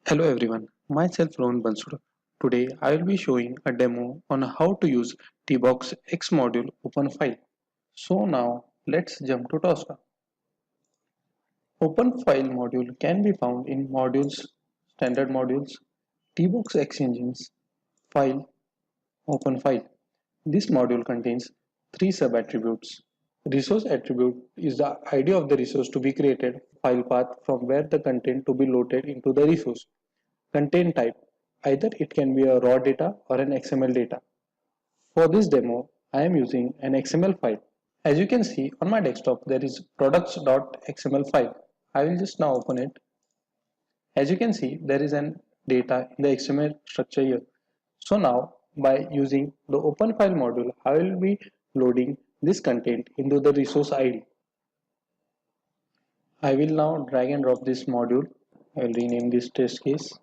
Hello everyone, myself Rohan Bansura. Today I will be showing a demo on how to use TBox XModule open file. So now let's jump to Tosca. Open file module can be found in modules, standard modules, TBox X engines, file, open file. This module contains three sub-attributes. Resource attribute is the ID of the resource to be created, file path from where the content to be loaded into the resource. Content type, either it can be a raw data or an XML data. For this demo, I am using an XML file. As you can see on my desktop, there is products.xml file. I will just now open it. As you can see, there is an data in the XML structure here. So now by using the open file module, I will be loading this content into the resource ID. I will now drag and drop this module. I will rename this test case.